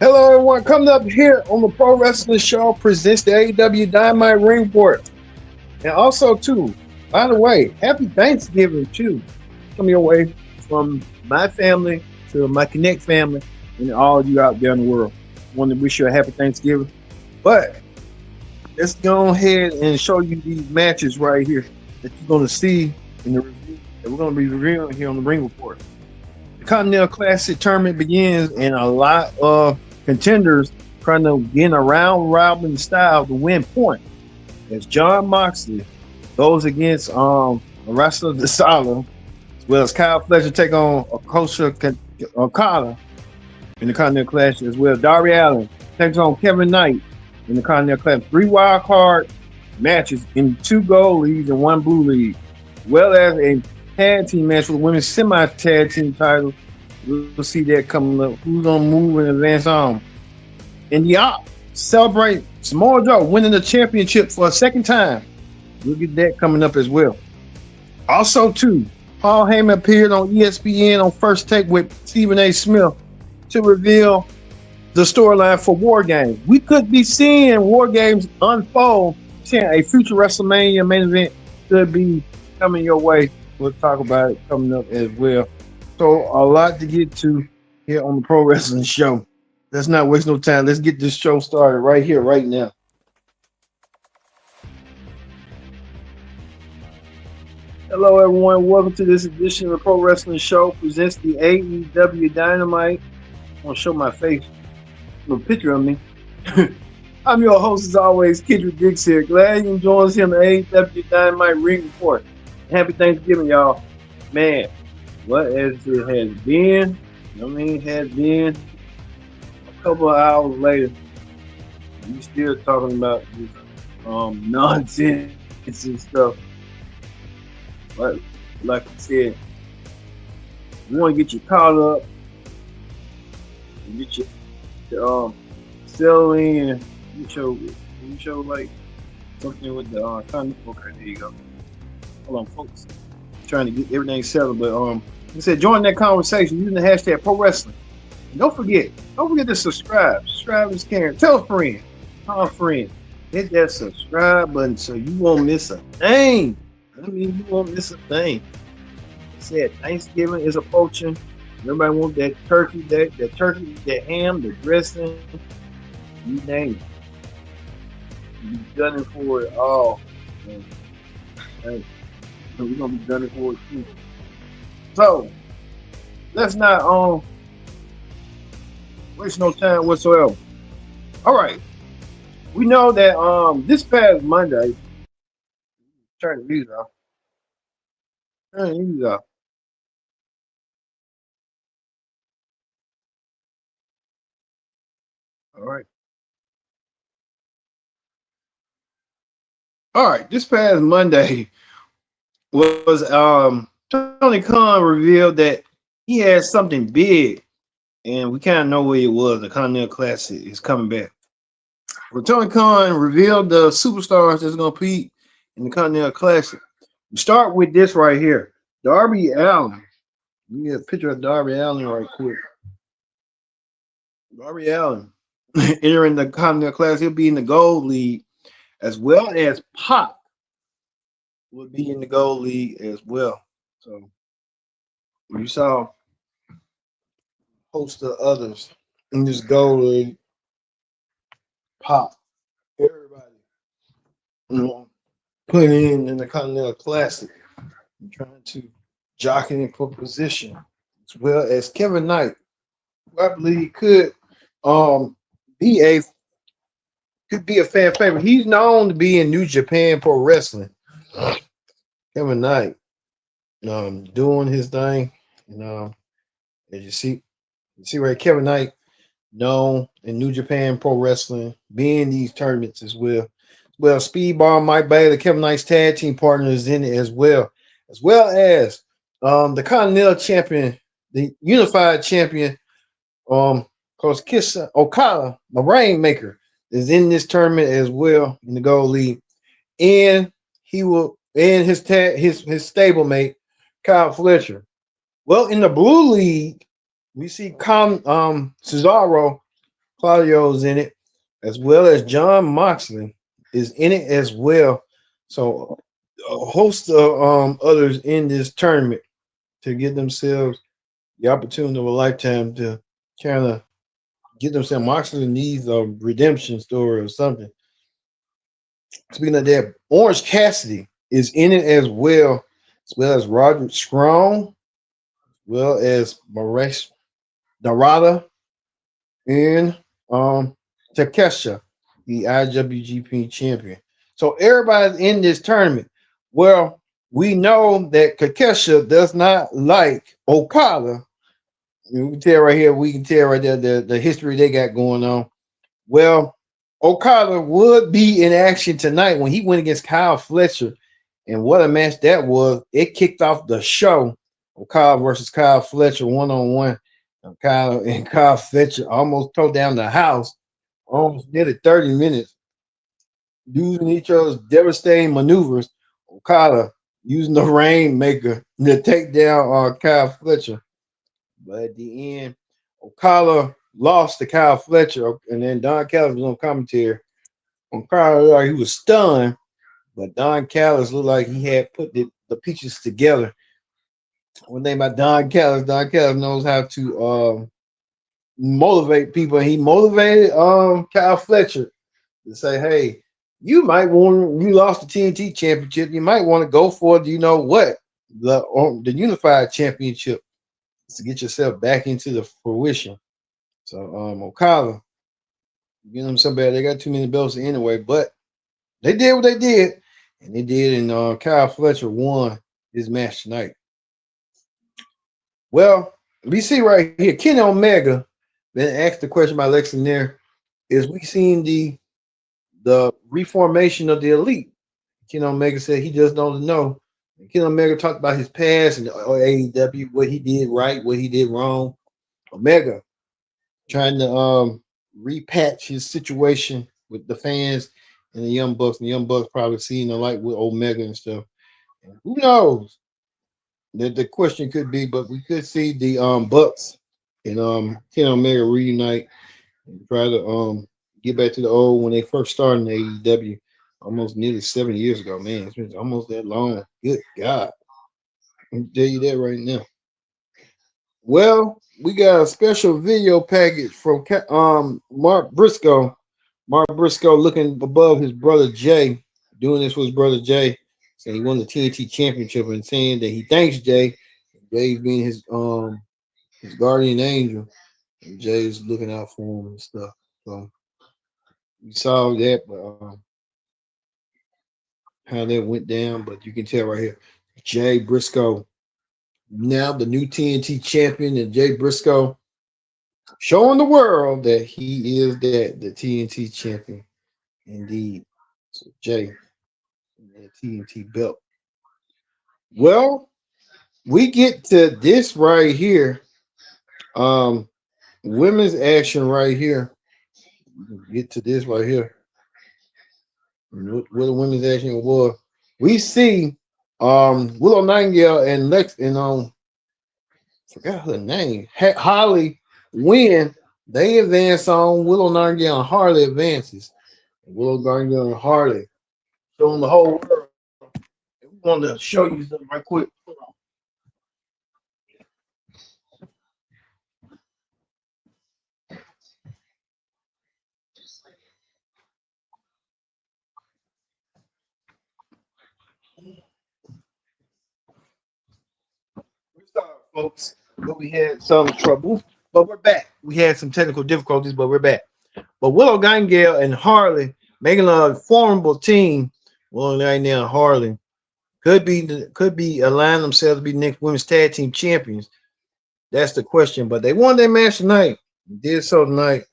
Hello, everyone. Coming up here on the Pro Wrestling Show presents the AEW Dynamite Ring Report. And also, too, by the way, happy Thanksgiving, too. Coming your way from my family to my Connect family and all you out there in the world. Want to wish you a happy Thanksgiving. But let's go ahead and show you these matches right here that you're going to see in the review that we're going to be reviewing here on the Ring Report. The Continental Classic tournament begins, and a lot of contenders trying to get in a round robin style to win point. As Jon Moxley goes against a wrestler the Asylum, as well as Kyle Fletcher take on Okada in the Continental Classic, as well as Darby Allin takes on Kevin Knight in the Continental Classic. 3 wild card matches in 2 gold leagues and 1 blue league, as well as a tag team match for the women's semi-tag team title. We'll see that coming up. Who's gonna move and advance on? And the celebrate Samoa Joe winning the championship for a second time. We'll get that coming up as well. Also, too, Paul Heyman appeared on ESPN on First Take with Stephen A. Smith to reveal the storyline for War Games. We could be seeing War Games unfold. A future WrestleMania main event could be coming your way. We'll talk about it coming up as well. So a lot to get to here on the Pro Wrestling Show. Let's not waste no time. Let's get this show started right here, right now. Hello, everyone. Welcome to this edition of the Pro Wrestling Show. Presents the AEW Dynamite. I'm going to show my face. A picture of me. I'm your host, as always, Kendrick Dix here. Glad you joined us here on the AEW Dynamite Ring Report. Happy Thanksgiving, y'all. Man, what as it has been, it has been a couple of hours later. We still talking about this nonsense and stuff. But like I said, we want to get you caught up and get you settling and get your like something with the time. Okay, there you go. Hold on, folks. Trying to get everything settled, but like I said, join that conversation using the hashtag Pro Wrestling. And don't forget to subscribe. Subscribe is caring. Tell a friend. Call a friend. Hit that subscribe button so you won't miss a thing. You won't miss a thing. Like I said, Thanksgiving is approaching. Everybody wants that turkey, that ham, the dressing. You name it. You're gunning for it all. Hey. So we're gonna be gunning for it too. So let's not waste no time whatsoever. All right. We know that this past Monday, turn the music off. All right. All right. This past Monday was Tony Khan revealed that he had something big, and we kind of know where it was. The Continental Classic is coming back. Well, Tony Khan revealed the superstars that's going to compete in the Continental Classic. We start with this right here. Darby Allin. Let me get a picture of Darby Allin right quick. Darby Allin entering the Continental Classic. He'll be in the Gold League, as well as Pop will be in the Gold League as well. So you saw a host of others in this Gold League. Pop, everybody, putting in the Continental Classic, and trying to jockey for position, as well as Kevin Knight, who I believe could be a fan favorite. He's known to be in New Japan Pro Wrestling. Kevin Knight, doing his thing, as you see right, Kevin Knight, known in New Japan Pro Wrestling, being these tournaments as well. Well, Speedball, Mike Bailey, Kevin Knight's tag team partner is in it as well as the Continental Champion, the Unified Champion, Coach Kiss Okada, the Rainmaker, is in this tournament as well in the Gold League, and he will. And his stablemate, Kyle Fletcher. Well, in the Blue League, we see Cesaro Claudio's in it, as well as Jon Moxley is in it as well. So a host of others in this tournament to give themselves the opportunity of a lifetime to kind of get themselves. Moxley needs a redemption story or something. Speaking of that, Orange Cassidy is in it as well as Roderick Strong, as well as Maresh Dorada and Takesha, the IWGP champion. So everybody's in this tournament. Well, we know that Takesha does not like Okada. We can tell right here, we can tell right there the history they got going on. Well, Okada would be in action tonight when he went against Kyle Fletcher. And what a match that was. It kicked off the show. Okada versus Kyle Fletcher one-on-one. Kyle Fletcher almost tore down the house, almost nearly 30 minutes, using each other's devastating maneuvers. Okada using the Rainmaker to take down Kyle Fletcher. But at the end, Okada lost to Kyle Fletcher, and then Don Callis was on commentary. Okada looked like he was stunned, but Don Callis looked like he had put the pieces together. One thing about Don Callis knows how to motivate people. He motivated Kyle Fletcher to say, hey, you lost the TNT championship. You might want to go for the unified championship to get yourself back into the fruition. So Okada, you know somebody, they got too many belts anyway, but they did what they did, and they did, and Kyle Fletcher won his match tonight. Well, we see right here, Kenny Omega then asked the question by Lex in there, is we seen the reformation of the elite. Kenny Omega said he just don't know. Kenny Omega talked about his past and AEW, what he did right, what he did wrong. Omega trying to repatch his situation with the fans and the Young Bucks. And the Young Bucks probably seeing the light with Omega and stuff. And who knows? The question could be, but we could see the Bucks and Kenny Omega reunite and try to get back to the old when they first started in AEW almost nearly 7 years ago. Man, it's been almost that long. Good God. I'll tell you that right now. Well, we got a special video package from Mark Briscoe. Mark Briscoe looking above his brother Jay, doing this with his brother Jay, saying he won the TNT championship and saying that he thanks Jay. Jay's being his guardian angel, and Jay's looking out for him and stuff. So we saw that, but how that went down. But you can tell right here, Jay Briscoe, now the new TNT champion, and Jay Briscoe showing the world that he is the TNT champion indeed. So Jay, the TNT belt. Well, we get to this right here. Women's action right here. Get to this right here. What the women's action was. We see Willow Nightingale and Lex and forgot her name. Holly win. They advance on. Willow Nightingale and Harley advances. Willow Nightingale and Harley showing the whole world. We want to show you something right quick. We're sorry, folks, but we had some trouble. But we're back. We had some technical difficulties, but we're back. But Willow Nightingale and Harley making a formidable team. Willow Nightingale and Harley could be aligning themselves to be next women's tag team champions. That's the question. But they won their match tonight. Did so tonight.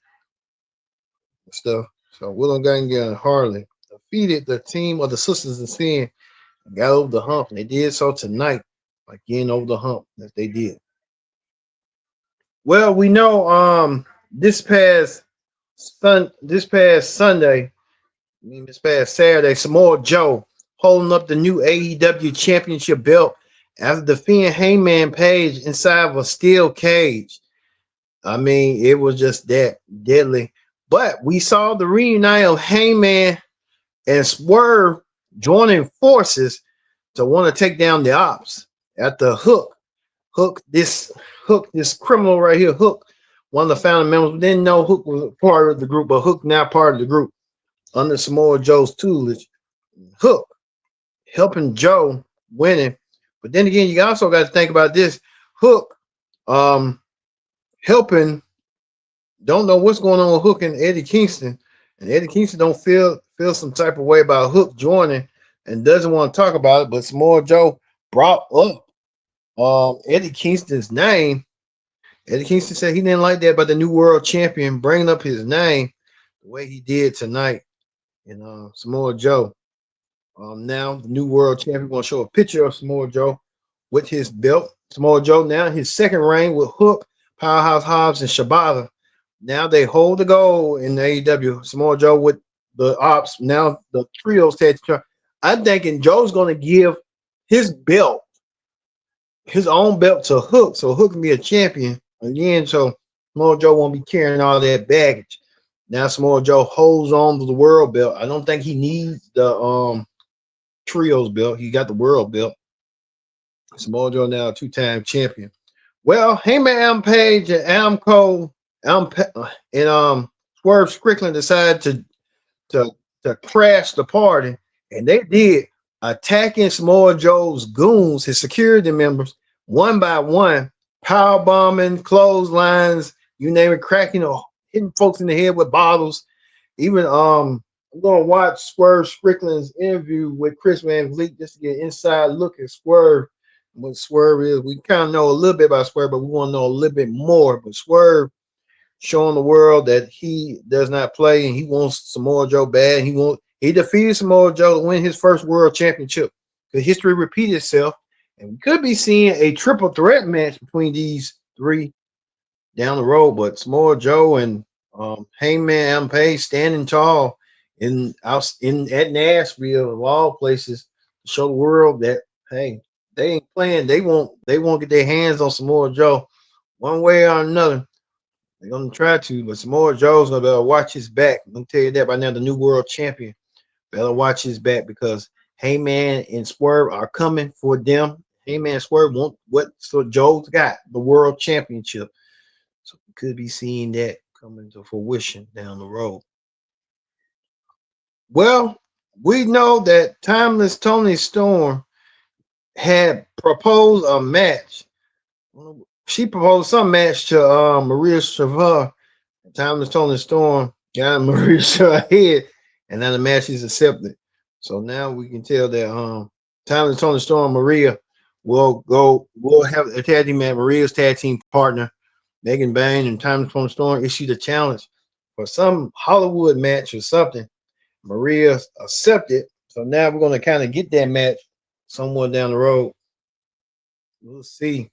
Stuff. So Willow Nightingale and Harley defeated the team of the Sisters in Sin and got over the hump. And they did so tonight, like getting over the hump that they did. Well, we know this past Sunday, this past Saturday, Samoa Joe holding up the new AEW Championship belt after defeating Hayman Page inside of a steel cage. I mean, it was just that deadly. But we saw the reunite of Hangman and Swerve joining forces to want to take down the ops at the Hook this criminal right here. Hook, one of the founding members. We didn't know Hook was part of the group, but Hook now part of the group under Samoa Joe's tutelage. Hook helping Joe winning. But then again, you also got to think about this. Hook helping, don't know what's going on with Hook and Eddie Kingston. And Eddie Kingston don't feel some type of way about Hook joining and doesn't want to talk about it. But Samoa Joe brought up Eddie Kingston's name. Eddie Kingston said he didn't like that about the new world champion bringing up his name the way he did tonight. And Samoa Joe. Now the new world champion going to show a picture of Samoa Joe with his belt. Samoa Joe now his second reign with Hook, Powerhouse Hobbs, and Shabazzum. Now they hold the gold in the AEW. Samoa Joe with the ops. Now the trios tag. I'm thinking Joe's going to give his belt, his own belt to Hook, so Hook can be a champion again. So Samoa Joe won't be carrying all that baggage. Now Samoa Joe holds on to the world belt. I don't think he needs the trios belt. He got the world belt. Samoa Joe now a two-time champion. Well, Hayman, Page, and Swerve Strickland decided to crash the party, and they did, attacking Samoa Joe's goons, his security members, one by one, power bombing, clotheslines, you name it, cracking or hitting folks in the head with bottles. Even I'm gonna watch Swerve Strickland's interview with Chris Van Vliet just to get an inside look at Swerve. What Swerve is, we kind of know a little bit about Swerve, but we want to know a little bit more. But Swerve showing the world that he does not play and he wants Samoa Joe bad. He defeated Samoa Joe to win his first world championship. The history repeats itself, and we could be seeing a triple threat match between these three down the road. But Samoa Joe and Hangman Page standing tall in at Nashville of all places to show the world that hey, they ain't playing. They won't get their hands on Samoa Joe one way or another. They're gonna try to, but Samoa Joe's gonna better watch his back. I'm gonna tell you that by now. The new world champion better watch his back because Heyman and Swerve are coming for them. Heyman and Swerve want what so Joe's got, the world championship. So we could be seeing that coming to fruition down the road. Well, we know that Timeless Tony Storm had proposed a match. She proposed some match to Maria Shriver. Timeless Tony Storm got Maria Shriver head, and now the match is accepted. So now we can tell that Timeless Tony Storm Maria will have a tag team match. Maria's tag team partner Megan Bain and Timeless Tony Storm issued a challenge for some Hollywood match or something. Maria accepted. So now we're going to kind of get that match somewhere down the road. We'll see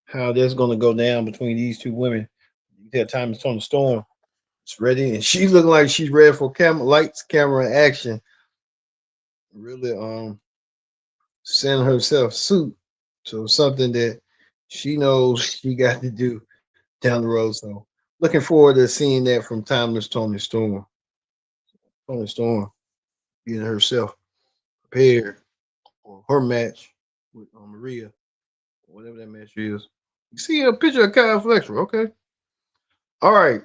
how that's going to go down between these two women. You tell Timeless Tony Storm it's ready, and she looking like she's ready for lights, camera, action. Really, send herself suit to something that she knows she got to do down the road. So looking forward to seeing that from Timeless Tony Storm. Tony Storm getting herself prepared for her match with Maria, whatever that match is. You see a picture of Kyle Fletcher, okay? All right.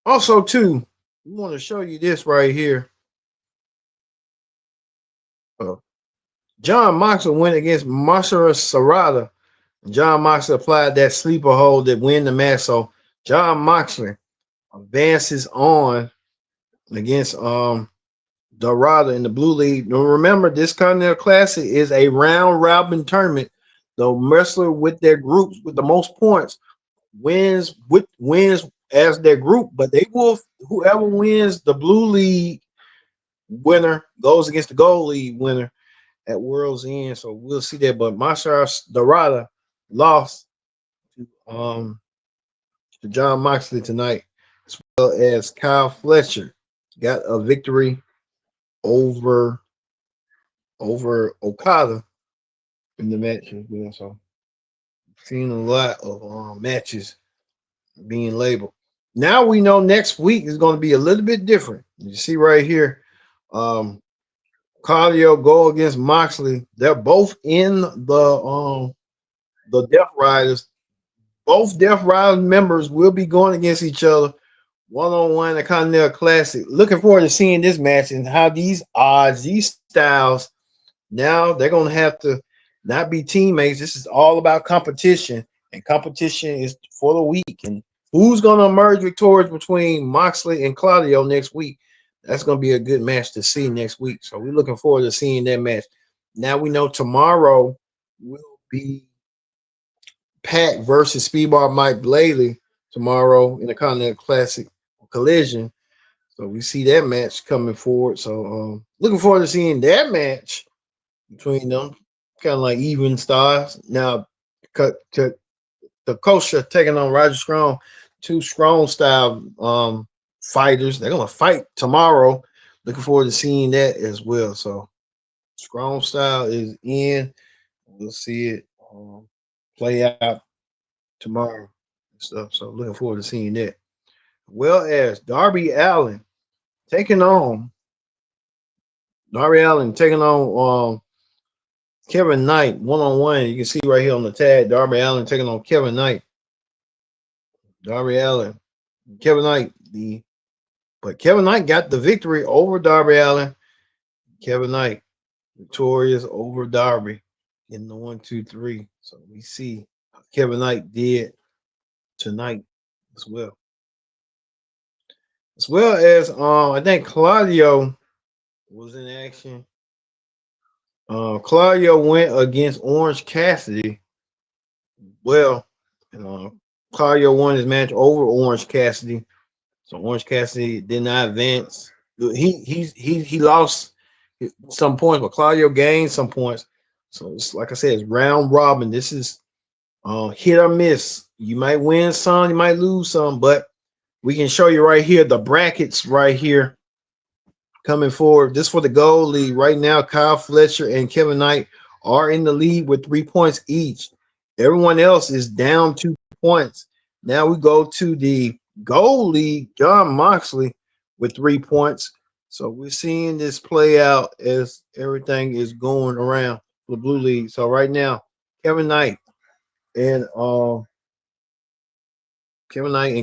Also, too, we want to show you this right here. Uh, Jon Moxley went against Masura Sarada. Jon Moxley applied that sleeper hold that win the match. So Jon Moxley advances on against Dorada in the Blue League. Now remember, this Continental Classic is a round robin tournament. The wrestler with their groups with the most points wins as their group, but they will whoever wins the Blue League winner goes against the Gold League winner at World's End. So we'll see that. But Mascara Dorada lost to Jon Moxley tonight, as well as Kyle Fletcher got a victory over Okada in the match as well. So seen a lot of matches being labeled. Now we know next week is going to be a little bit different. You see right here, Claudio go against Moxley. They're both in the Death Riders. Both Death Riders members will be going against each other one-on-one at Continental Classic. Looking forward to seeing this match and how these odds, these styles, now they're going to have to not be teammates. This is all about competition, and competition is for the week. And who's going to emerge victorious between Moxley and Claudio next week? That's going to be a good match to see next week. So we're looking forward to seeing that match. Now we know tomorrow will be Pac versus Speedball Mike Blaley tomorrow in the Continental Classic Collision. So we see that match coming forward. So looking forward to seeing that match between them, kind of like even stars. Now, the Kosha taking on Roger Strong, two strong style fighters. They're gonna fight tomorrow. Looking forward to seeing that as well. So strong style is in. We'll see it play out tomorrow and stuff. So looking forward to seeing that. Well as Darby Allin taking on Kevin Knight one-on-one. You can see right here on the tag, Darby Allin taking on Kevin Knight. Darby Allin, Kevin Knight, but Kevin Knight got the victory over Darby Allin. Kevin Knight victorious over Darby in the 1, 2, 3. So we see Kevin Knight did tonight as well. As well as I think Claudio was in action. Claudio went against Orange Cassidy. Well, Claudio won his match over Orange Cassidy. So Orange Cassidy did not advance. He lost some points, but Claudio gained some points. So it's like I said, it's round robin. This is hit or miss. You might win some, you might lose some, but we can show you right here the brackets right here coming forward. This for the gold lead right now. Kyle Fletcher and Kevin Knight are in the lead with 3 points each. Everyone else is down 2 points. Now we go to the gold lead, Jon Moxley with 3 points. So we're seeing this play out as everything is going around the blue league. So right now, Kevin Knight and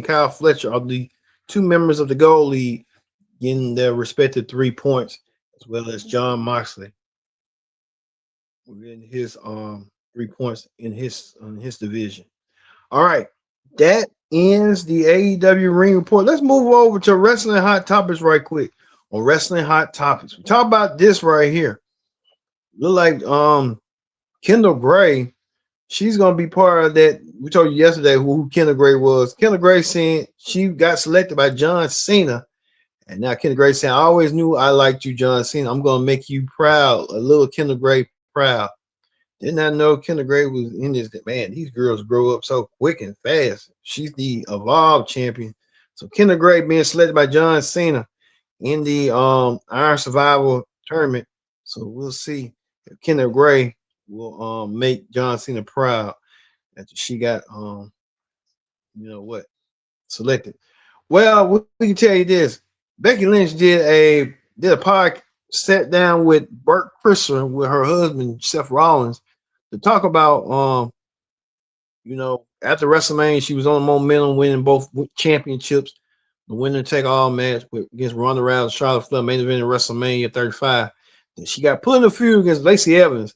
Kyle Fletcher are the 2 members of the gold league getting their respective 3 points, as well as Jon Moxley. We're getting his 3 points in his division. All right, that ends the AEW Ring Report. Let's move over to Wrestling Hot Topics right quick. On Wrestling Hot Topics, we talk about this right here. Look like Kendall Gray. She's gonna be part of that. We told you yesterday who Kendall Gray was. Kendall Gray saying she got selected by John Cena. And now Kendall Gray saying, I always knew I liked you, John Cena. I'm going to make you proud, a little Kendall Gray proud. Did not know Kendall Gray was in this. Man, these girls grow up so quick and fast. She's the Evolve champion. So Kendall Gray being selected by John Cena in the Iron Survival tournament. So we'll see if Kendall Gray will make John Cena proud after she got selected. Well, we can tell you this. Becky Lynch did a pod sat down with Burt Kreischer with her husband Seth Rollins to talk about after WrestleMania she was on momentum, winning both championships, the winner take all match against Ronda Rousey, Charlotte Flair, main event in WrestleMania 35. And she got put in a feud against Lacey Evans.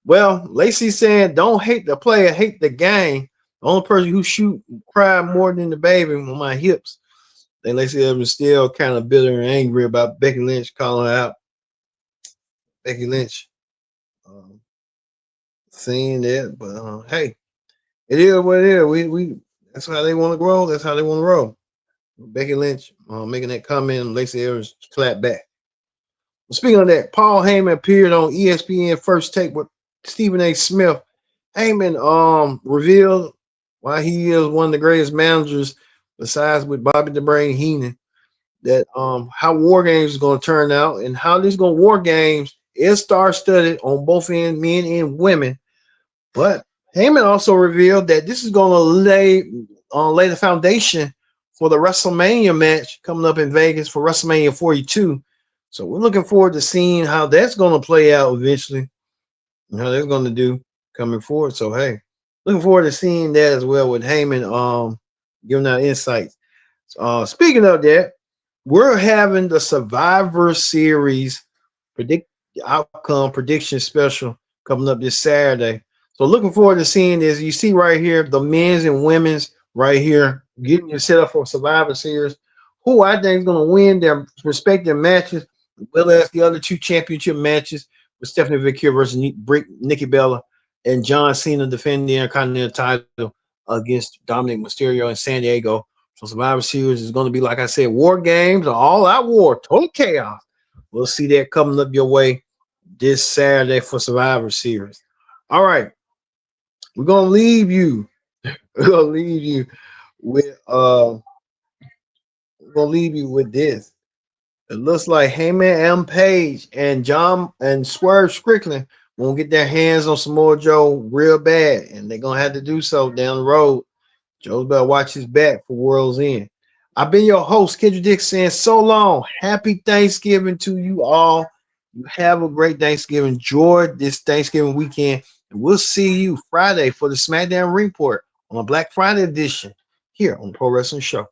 Well, Lacey saying, "Don't hate the player, hate the game. The only person who cry more than the baby on my hips." And Lacey Evans still kind of bitter and angry about Becky Lynch calling her out. Becky Lynch saying that, but hey, it is what it is. We that's how they want to grow. That's how they want to roll. Becky Lynch making that comment, and Lacey Evans clapped back. Well, speaking of that, Paul Heyman appeared on ESPN First Take with Stephen A. Smith. Heyman revealed why he is one of the greatest managers besides with Bobby the Brain Heenan, that how War Games is going to turn out and how this going War Games is star-studded on both end, men and women. But Heyman also revealed that this is going to lay the foundation for the WrestleMania match coming up in Vegas for WrestleMania 42. So we're looking forward to seeing how that's going to play out eventually, and how they're going to do coming forward. So hey, looking forward to seeing that as well with Hayman giving out insights. Speaking of that, we're having the Survivor Series predict outcome prediction special coming up this Saturday. So looking forward to seeing this. You see right here, the men's and women's right here, getting you set up for Survivor Series. Who I think is going to win their respective matches, as well as the other two championship matches with Stephanie Victoria versus Nikki Bella and John Cena defending the Intercontinental title against Dominic Mysterio in San Diego. So Survivor Series is going to be, like I said, war games, all out war, total chaos. We'll see that coming up your way this Saturday for Survivor Series. All right. We're gonna leave you. We're gonna leave you with this. It looks like Hayman and Page and Jon and Swerve Strickland won't get their hands on Samoa Joe real bad, and they're gonna have to do so down the road. Joe's better watch his back for World's End. I've been your host, Kendrick Dick, saying so long. Happy Thanksgiving to you all. You have a great Thanksgiving. Enjoy this Thanksgiving weekend. And we'll see you Friday for the SmackDown Report on a Black Friday edition here on the Pro Wrestling Show.